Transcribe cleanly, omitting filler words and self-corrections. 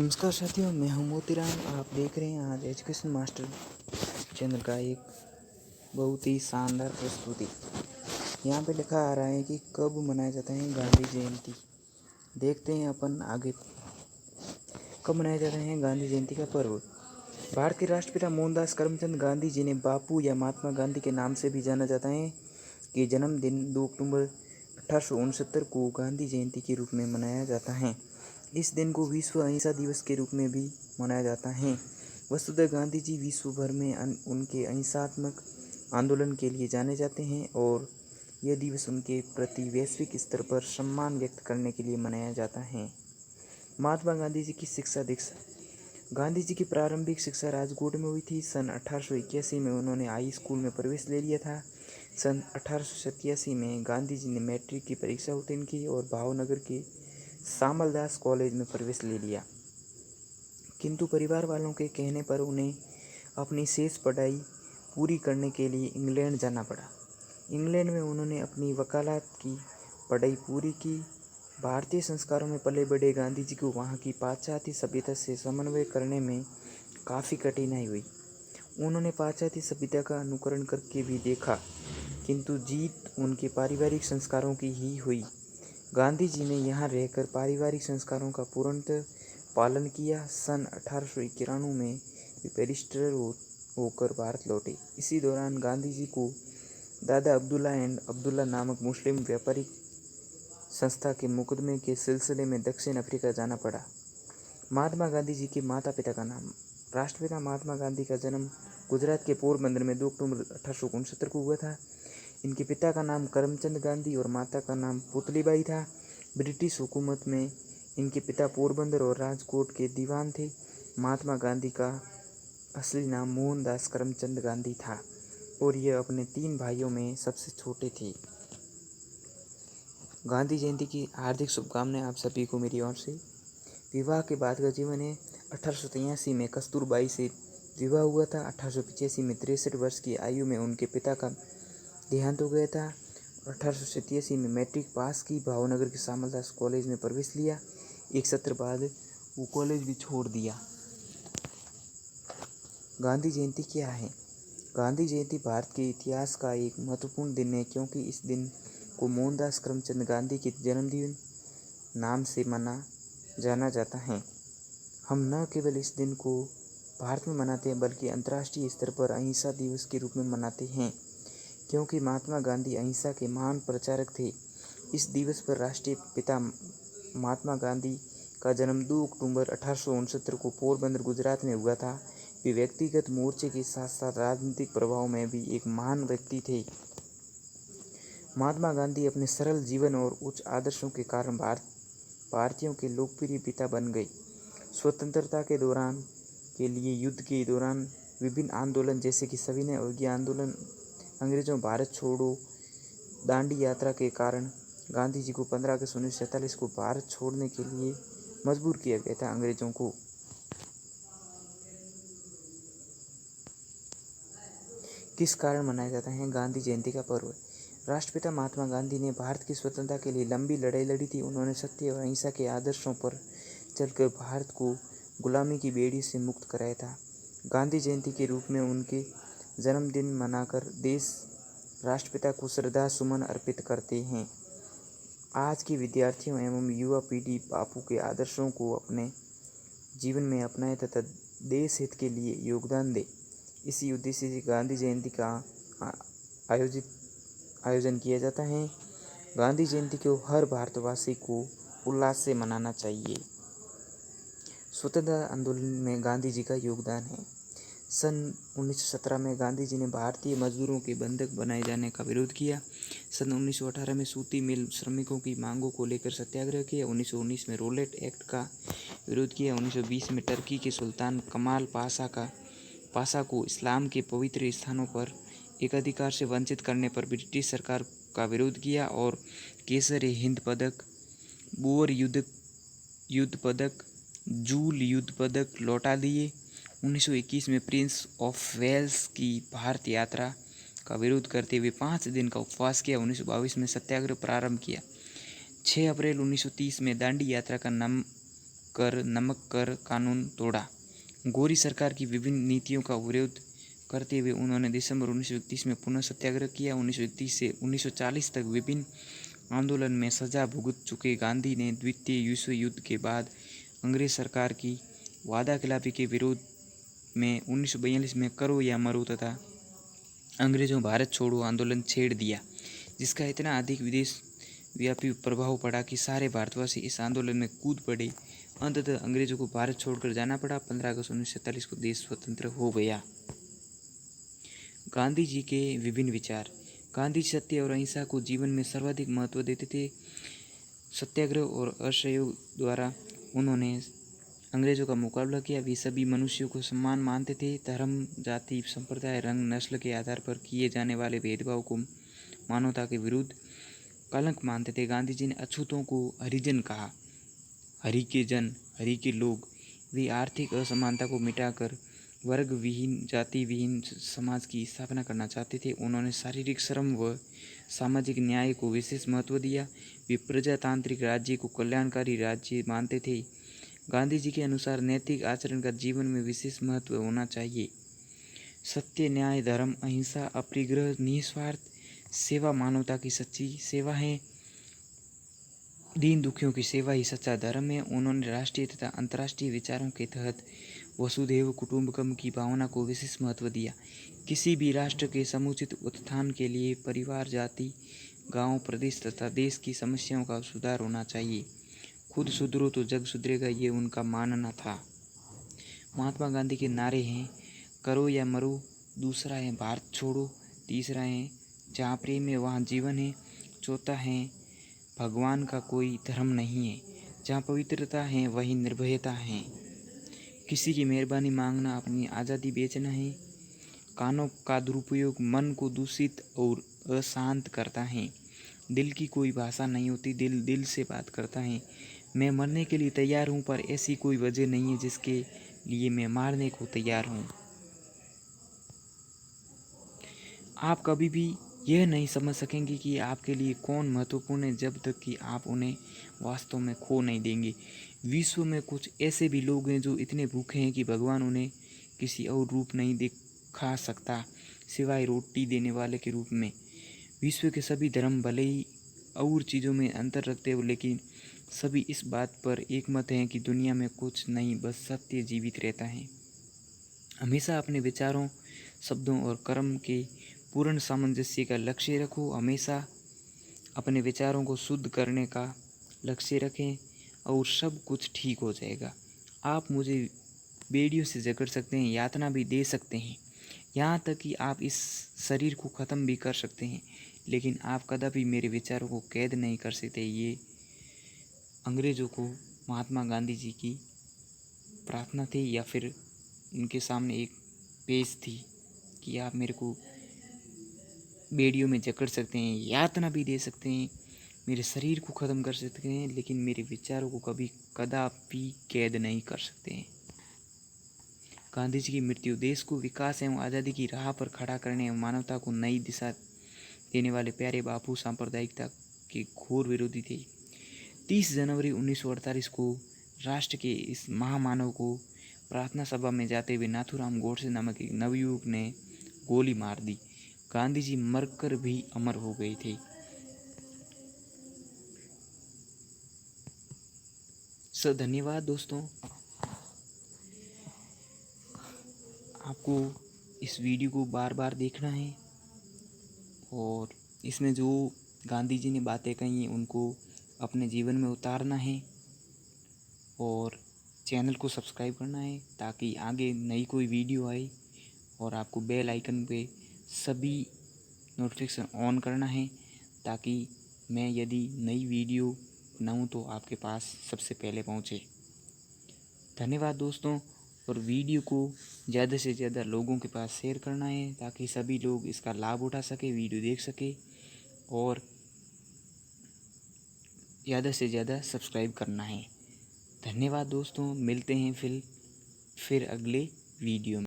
नमस्कार साथियों, मैं हूं मोतीराम। आप देख रहे हैं आज एजुकेशन मास्टर चैनल का एक बहुत ही शानदार प्रस्तुति। यहाँ पे लिखा आ रहा है कि कब मनाया जाता है गांधी जयंती। देखते हैं अपन आगे कब मनाया जाता है गांधी जयंती का पर्व। भारत के राष्ट्रपिता मोहनदास करमचंद गांधी जिन्हें बापू या महात्मा गांधी के नाम से भी जाना जाता है कि जन्मदिन 2 अक्टूबर 1869 को गांधी जयंती के रूप में मनाया जाता है। इस दिन को विश्व अहिंसा दिवस के रूप में भी मनाया जाता है। वस्तुतः गांधी जी विश्व भर में उनके अहिंसात्मक आंदोलन के लिए जाने जाते हैं और यह दिवस उनके प्रति वैश्विक स्तर पर सम्मान व्यक्त करने के लिए मनाया जाता है। महात्मा गांधी जी की शिक्षा दीक्षा। गांधी जी की प्रारंभिक शिक्षा राजकोट में हुई थी। सन 1881 में उन्होंने हाई स्कूल में प्रवेश ले लिया था। सन 1887 में गांधी जी ने मैट्रिक की परीक्षा उत्तीर्ण की और भावनगर के सामलदास कॉलेज में प्रवेश ले लिया, किंतु परिवार वालों के कहने पर उन्हें अपनी शेष पढ़ाई पूरी करने के लिए इंग्लैंड जाना पड़ा। इंग्लैंड में उन्होंने अपनी वकालत की पढ़ाई पूरी की। भारतीय संस्कारों में पले बढ़े गांधी जी को वहाँ की पाश्चात्य सभ्यता से समन्वय करने में काफ़ी कठिनाई हुई। उन्होंने पाश्चात्य सभ्यता का अनुकरण करके भी देखा, किंतु जीत उनके पारिवारिक संस्कारों की ही हुई। गांधी जी ने यहाँ रहकर पारिवारिक संस्कारों का पूर्णतः पालन किया। सन 1891 में वे बैरिस्टर होकर भारत लौटे। इसी दौरान गांधी जी को दादा अब्दुल्ला एंड अब्दुल्ला नामक मुस्लिम व्यापारिक संस्था के मुकदमे के सिलसिले में दक्षिण अफ्रीका जाना पड़ा। महात्मा गांधी जी के माता पिता का नाम। राष्ट्रपिता महात्मा गांधी का जन्म गुजरात के पोरबंदर में 2 अक्टूबर 1869 को हुआ था। इनके पिता का नाम करमचंद गांधी और माता का नाम पुतलीबाई था। ब्रिटिश हुकूमत में इनके पिता पोरबंदर और राजकोट के दीवान थे। महात्मा गांधी का असली नाम मोहनदास करमचंद गांधी था और यह अपने 3 भाइयों में सबसे छोटे थे। गांधी जयंती की हार्दिक शुभकामनाएं आप सभी को मेरी ओर से। विवाह के बाद का जीवन है। 1883 में कस्तूरबाई से विवाह हुआ था। 1885 में 63 वर्ष की आयु में उनके पिता का देहांत हो गया था। 1887 में मैट्रिक पास की। भावनगर के सामलदास कॉलेज में प्रवेश लिया। एक सत्र बाद वो कॉलेज भी छोड़ दिया। गांधी जयंती क्या है? गांधी जयंती भारत के इतिहास का एक महत्वपूर्ण दिन है, क्योंकि इस दिन को मोहनदास करमचंद गांधी के जन्मदिन नाम से जाना जाता है। हम न केवल इस दिन को भारत में मनाते हैं, बल्कि अंतर्राष्ट्रीय स्तर पर अहिंसा दिवस के रूप में मनाते हैं, क्योंकि महात्मा गांधी अहिंसा के महान प्रचारक थे। इस दिवस पर राष्ट्रीय पिता महात्मा गांधी का जन्म 2 अक्टूबर 1869 को पोरबंदर गुजरात में हुआ था। वे व्यक्तिगत मोर्चे के साथ साथ राजनीतिक प्रभाव में भी एक महान व्यक्ति थे। महात्मा गांधी अपने सरल जीवन और उच्च आदर्शों के कारण भारतीयों के लोकप्रिय पिता बन गए। स्वतंत्रता के दौरान के लिए युद्ध के दौरान विभिन्न आंदोलन जैसे कि सविनय अवज्ञा आंदोलन, अंग्रेजों भारत छोड़ो, दांडी यात्रा के कारण गांधी जी को 15 अगस्त 1947 को भारत छोड़ने के लिए मजबूर किया गया था अंग्रेजों को। किस कारण मनाया जाता है गांधी जयंती का पर्व? राष्ट्रपिता महात्मा गांधी ने भारत की स्वतंत्रता के लिए लंबी लड़ाई लड़ी थी। उन्होंने सत्य और अहिंसा के आदर्शों पर चलकर भारत को गुलामी की बेड़ी से मुक्त कराया था। गांधी जयंती के रूप में उनके जन्मदिन मनाकर देश राष्ट्रपिता को श्रद्धा सुमन अर्पित करते हैं। आज के विद्यार्थियों एवं युवा पीढ़ी बापू के आदर्शों को अपने जीवन में अपनाए तथा देश हित के लिए योगदान दे। इसी उद्देश्य से गांधी जयंती का आयोजन किया जाता है। गांधी जयंती को हर भारतवासी को उल्लास से मनाना चाहिए। स्वतंत्रता आंदोलन में गांधी जी का योगदान है। सन 1917 में गांधी जी ने भारतीय मजदूरों के बंधक बनाए जाने का विरोध किया। सन 1918 में सूती मिल श्रमिकों की मांगों को लेकर सत्याग्रह किया। 1919 में रोलेट एक्ट का विरोध किया। 1920 में टर्की के सुल्तान कमाल पाशा को इस्लाम के पवित्र स्थानों पर एकाधिकार से वंचित करने पर ब्रिटिश सरकार का विरोध किया और केसर-ए-हिंद पदक, बोअर युद्ध पदक, जूल युद्ध पदक लौटा दिए। 1921 में प्रिंस ऑफ वेल्स की भारत यात्रा का विरोध करते हुए 5 दिन का उपवास किया। 1922 में सत्याग्रह प्रारंभ किया। 6 अप्रैल 1930 में दांडी यात्रा का नमक कर कानून तोड़ा। गोरी सरकार की विभिन्न नीतियों का विरोध करते हुए उन्होंने दिसंबर 1931 में पुनः सत्याग्रह किया। 1931 से 1940 तक विभिन्न आंदोलन में सजा भुगत चुके गांधी ने द्वितीय विश्व युद्ध के बाद अंग्रेज सरकार की वादाखिलाफी के विरोध में 1942 में करो या मरो तथा अंग्रेजों भारत छोड़ो आंदोलन छेड़ दिया, जिसका इतना अधिक विदेश व्यापी प्रभाव पड़ा कि सारे भारतवासी इस आंदोलन में कूद पड़े। अंततः अंग्रेजों को भारत छोड़कर जाना पड़ा। 15 अगस्त 1947 को देश स्वतंत्र हो गया। गांधी जी के विभिन्न विचार। गांधी सत्य और अहिंसा को जीवन में सर्वाधिक महत्व देते थे। सत्याग्रह और असहयोग द्वारा उन्होंने अंग्रेजों का मुकाबला किया। वे सभी मनुष्यों को समान मानते थे। धर्म, जाति, संप्रदाय, रंग, नस्ल के आधार पर किए जाने वाले भेदभाव को मानवता के विरुद्ध कलंक मानते थे। गांधी जी ने अछूतों को हरिजन कहा, हरि के जन, हरि के लोग। वे आर्थिक असमानता को मिटाकर वर्ग विहीन, जाति विहीन समाज की स्थापना करना चाहते थे। उन्होंने शारीरिक श्रम व सामाजिक न्याय को विशेष महत्व दिया। वे प्रजातांत्रिक राज्य को कल्याणकारी राज्य मानते थे। गांधी जी के अनुसार नैतिक आचरण का जीवन में विशेष महत्व होना चाहिए। सत्य, न्याय, धर्म, अहिंसा, अपरिग्रह, निस्वार्थ सेवा मानवता की सच्ची सेवा है। दीन दुखियों की सेवा ही सच्चा धर्म है। उन्होंने राष्ट्रीय तथा अंतर्राष्ट्रीय विचारों के तहत वसुधैव कुटुंबकम की भावना को विशेष महत्व दिया। किसी भी राष्ट्र के समुचित उत्थान के लिए परिवार, जाति, गांव, प्रदेश तथा देश की समस्याओं का सुधार होना चाहिए। खुद सुधरो तो जग सुधरेगा, ये उनका मानना था। महात्मा गांधी के नारे हैं, करो या मरो, दूसरा है भारत छोड़ो, तीसरा है जहाँ प्रेम है वहाँ जीवन है, चौथा है भगवान का कोई धर्म नहीं है, जहाँ पवित्रता है वही निर्भयता है, किसी की मेहरबानी मांगना अपनी आज़ादी बेचना है, कानों का दुरुपयोग मन को दूषित और अशांत करता है, दिल की कोई भाषा नहीं होती, दिल दिल से बात करता है। मैं मरने के लिए तैयार हूँ, पर ऐसी कोई वजह नहीं है जिसके लिए मैं मारने को तैयार हूँ। आप कभी भी यह नहीं समझ सकेंगे कि आपके लिए कौन महत्वपूर्ण है जब तक कि आप उन्हें वास्तव में खो नहीं देंगे। विश्व में कुछ ऐसे भी लोग हैं जो इतने भूखे हैं कि भगवान उन्हें किसी और रूप नहीं दिखा सकता सिवाय रोटी देने वाले के रूप में। विश्व के सभी धर्म भले ही और चीज़ों में अंतर रखते हो, लेकिन सभी इस बात पर एकमत हैं कि दुनिया में कुछ नहीं, बस सत्य जीवित रहता है। हमेशा अपने विचारों, शब्दों और कर्म के पूर्ण सामंजस्य का लक्ष्य रखो। हमेशा अपने विचारों को शुद्ध करने का लक्ष्य रखें और सब कुछ ठीक हो जाएगा। आप मुझे बेड़ियों से जकड़ सकते हैं, यातना भी दे सकते हैं, यहाँ तक कि आप इस शरीर को ख़त्म भी कर सकते हैं, लेकिन आप कदापि मेरे विचारों को कैद नहीं कर सकते। ये अंग्रेज़ों को महात्मा गांधी जी की प्रार्थना थी, या फिर उनके सामने एक पेश थी कि आप मेरे को बेड़ियों में जकड़ सकते हैं, यातना भी दे सकते हैं, मेरे शरीर को ख़त्म कर सकते हैं, लेकिन मेरे विचारों को कभी कदापि कैद नहीं कर सकते हैं। गांधी जी की मृत्यु देश को विकास एवं आज़ादी की राह पर खड़ा करने एवं मानवता को नई दिशा देने वाले प्यारे बापू सांप्रदायिकता के घोर विरोधी थे। 30 जनवरी 1948 को राष्ट्र के इस महामानव को प्रार्थना सभा में जाते हुए नाथूराम गोडसे नामक एक नवयुवक ने गोली मार दी। गांधी जी मरकर भी अमर हो गए थे। धन्यवाद दोस्तों। आपको इस वीडियो को बार बार देखना है और इसमें जो गांधी जी ने बातें कही उनको अपने जीवन में उतारना है और चैनल को सब्सक्राइब करना है ताकि आगे नई कोई वीडियो आए, और आपको बेल आइकन पे सभी नोटिफिकेशन ऑन करना है ताकि मैं यदि नई वीडियो बनाऊँ तो आपके पास सबसे पहले पहुँचे। धन्यवाद दोस्तों, और वीडियो को ज़्यादा से ज़्यादा लोगों के पास शेयर करना है ताकि सभी लोग इसका लाभ उठा सके, वीडियो देख सके, और ज़्यादा से ज़्यादा सब्सक्राइब करना है। धन्यवाद दोस्तों, मिलते हैं फिर अगले वीडियो में।